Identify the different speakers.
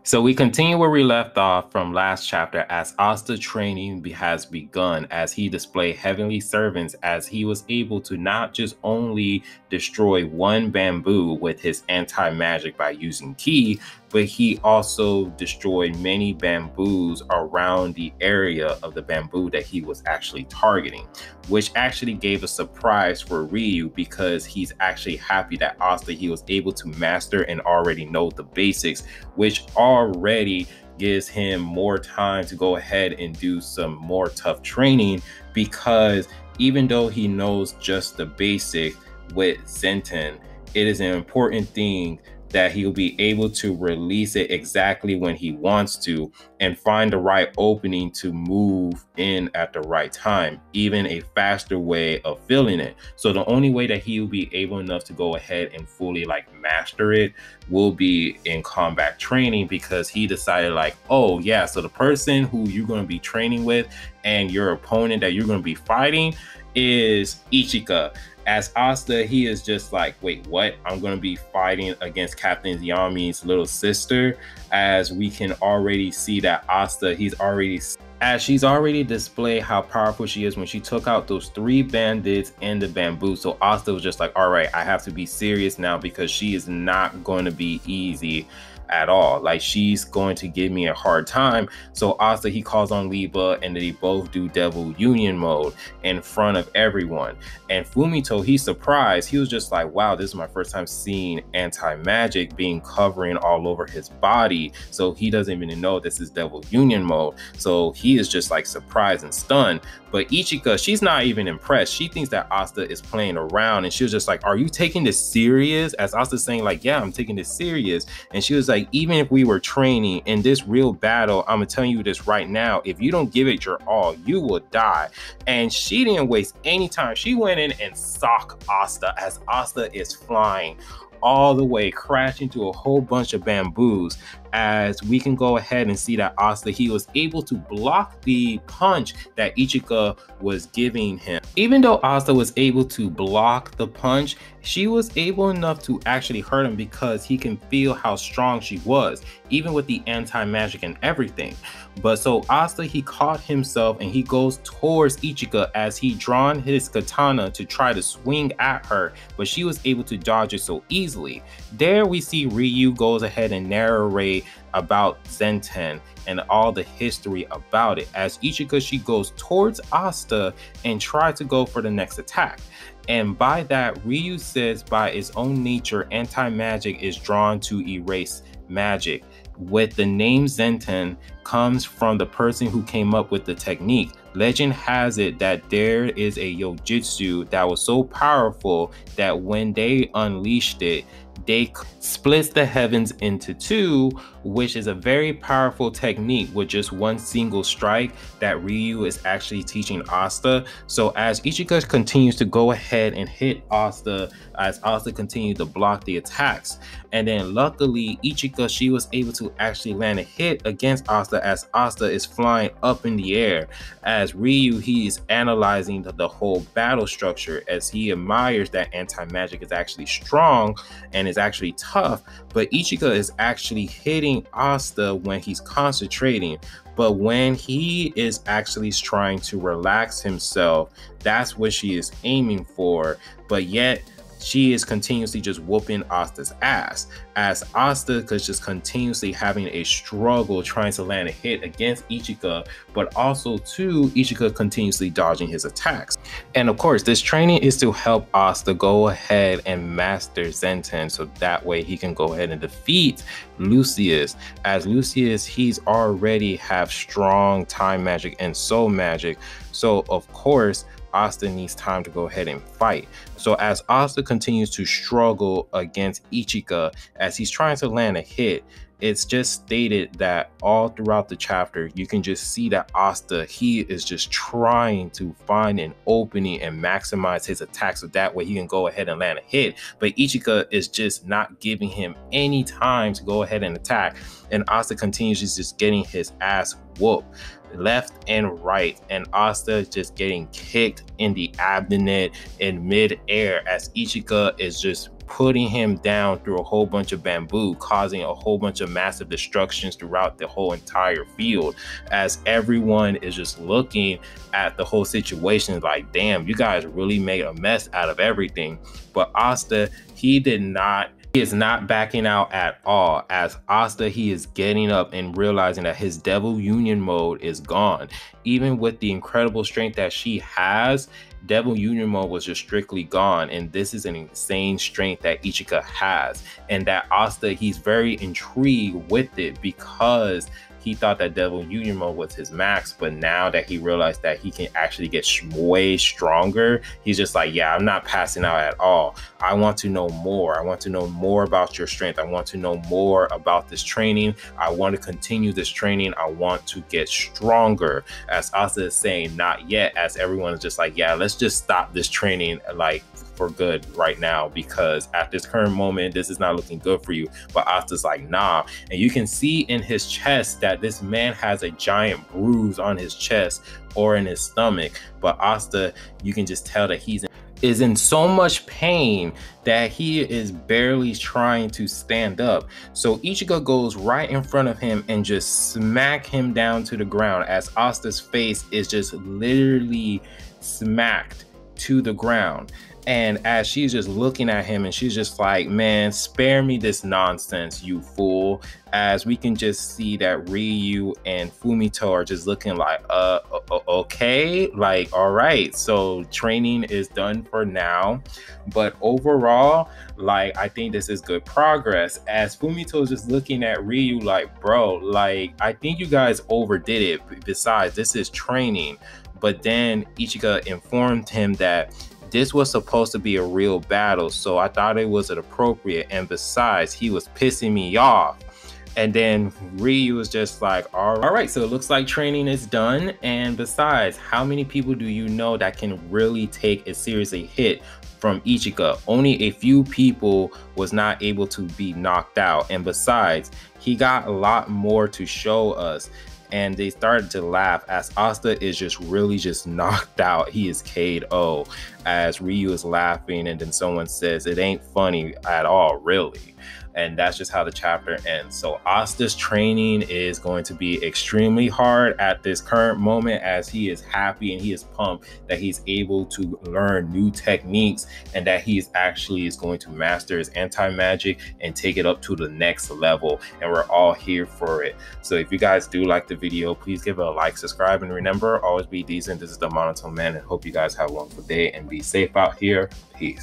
Speaker 1: So we continue where we left off from last chapter as Asta training has begun as he displayed heavenly servants as he was able to not just only destroy one bamboo with his anti-magic by using ki, but he also destroyed many bamboos around the area of the bamboo that he was actually targeting, which actually gave a surprise for Ryu because he's actually happy that Asta he was able to master and already know the basics, which already gives him more time to go ahead and do some more tough training because even though he knows just the basic with Zenten, it is an important thing that he'll be able to release it exactly when he wants to and find the right opening to move in at the right time, even a faster way of feeling it. So the only way that he'll be able enough to go ahead and fully master it will be in combat training because he decided oh yeah, so the person who you're going to be training with and your opponent that you're going to be fighting is Ichika. As Asta, he is just wait, what? I'm going to be fighting against Captain Yami's little sister, as we can already see that Asta, she's already displayed how powerful she is when she took out those 3 bandits and the bamboo. So Asta was just all right, I have to be serious now because she is not going to be easy at all. She's going to give me a hard time. So Asta, he calls on Liba and they both do Devil Union mode in front of everyone. And Fumito, he's surprised. He was just wow, this is my first time seeing anti-magic being covering all over his body. So he doesn't even know this is Devil Union mode. So he is just surprised and stunned. But Ichika, she's not even impressed. She thinks that Asta is playing around and she was just are you taking this serious? As Asta's saying yeah, I'm taking this serious. And she was even if we were training in this real battle, I'm gonna tell you this right now, if you don't give it your all, you will die. And she didn't waste any time. She went in and socked Asta as Asta is flying all the way, crashing into a whole bunch of bamboos. As we can go ahead and see that Asta, he was able to block the punch that Ichika was giving him. Even though Asta was able to block the punch, she was able enough to actually hurt him because he can feel how strong she was, even with the anti-magic and everything. But so Asta, he caught himself and he goes towards Ichika as he drawn his katana to try to swing at her, but she was able to dodge it so easily. There we see Ryu goes ahead and narrate about Zenten and all the history about it as Ichika, she goes towards Asta and tries to go for the next attack. And by that, Ryu says by its own nature, anti-magic is drawn to erase magic. With the name Zenten comes from the person who came up with the technique. Legend has it that there is a Yojutsu that was so powerful that when they unleashed it, they splits the heavens into 2, which is a very powerful technique with just one single strike that Ryu is actually teaching Asta. So as Ichika continues to go ahead and hit Asta, as Asta continues to block the attacks, and then luckily Ichika, she was able to actually land a hit against Asta as Asta is flying up in the air. As Ryu, he is analyzing the whole battle structure as he admires that anti-magic is actually strong and is actually tough, but Ichika is actually hitting Asta when he's concentrating. But when he is actually trying to relax himself, that's what she is aiming for. But yet she is continuously just whooping Asta's ass as Asta is just continuously having a struggle trying to land a hit against Ichika, but also too, Ichika continuously dodging his attacks. And of course, this training is to help Asta go ahead and master Zenten so that way he can go ahead and defeat Lucius. As Lucius, he's already have strong time magic and soul magic. So of course, Asta needs time to go ahead and fight. So as Asta continues to struggle against Ichika as he's trying to land a hit, it's just stated that all throughout the chapter, you can just see that Asta, he is just trying to find an opening and maximize his attack so that way he can go ahead and land a hit. But Ichika is just not giving him any time to go ahead and attack. And Asta continues just getting his ass whooped left and right, and Asta just getting kicked in the abdomen in mid-air as Ichika is just putting him down through a whole bunch of bamboo, causing a whole bunch of massive destructions throughout the whole entire field, as everyone is just looking at the whole situation like, damn, you guys really made a mess out of everything. But Asta, he is not backing out at all. As Asta, he is getting up and realizing that his Devil Union mode is gone. Even with the incredible strength that she has, Devil Union mode was just strictly gone, and this is an insane strength that Ichika has, and that Asta, he's very intrigued with it because he thought that Devil Union mode was his max, but now that he realized that he can actually get way stronger, he's just like, yeah, I'm not passing out at all. I want to know more. I want to know more about your strength. I want to know more about this training. I want to continue this training. I want to get stronger. As Asta is saying, not yet, as everyone is just like, yeah, let's just stop this training like for good right now, because at this current moment, this is not looking good for you. But Asta's like, nah. And you can see in his chest that this man has a giant bruise on his chest or in his stomach. But Asta, you can just tell that is in so much pain that he is barely trying to stand up. So Ichika goes right in front of him and just smack him down to the ground, as Asta's face is just literally smacked to the ground. And as she's just looking at him and she's just like, man, spare me this nonsense, you fool. As we can just see that Ryu and Fumito are just looking like, okay, like, all right, so training is done for now. But overall, like, I think this is good progress, as Fumito is just looking at Ryu like, bro, like, I think you guys overdid it. Besides, this is training. But then Ichika informed him that this was supposed to be a real battle, so I thought it was inappropriate. And besides, he was pissing me off. And then Ryu was just like, all right, so it looks like training is done. And besides, how many people do you know that can really take a serious hit from Ichika? Only a few people was not able to be knocked out. And besides, he got a lot more to show us. And they started to laugh as Asta is just really just knocked out. He is KO, as Ryu is laughing, and then someone says, it ain't funny at all, really. And that's just how the chapter ends. So Asta's training is going to be extremely hard at this current moment, as he is happy and he is pumped that he's able to learn new techniques and that he is going to master his anti-magic and take it up to the next level. And we're all here for it. So if you guys do like the video, please give it a like, subscribe, and remember, always be decent. This is the Monotone Man, and hope you guys have a wonderful day and be safe out here. Peace.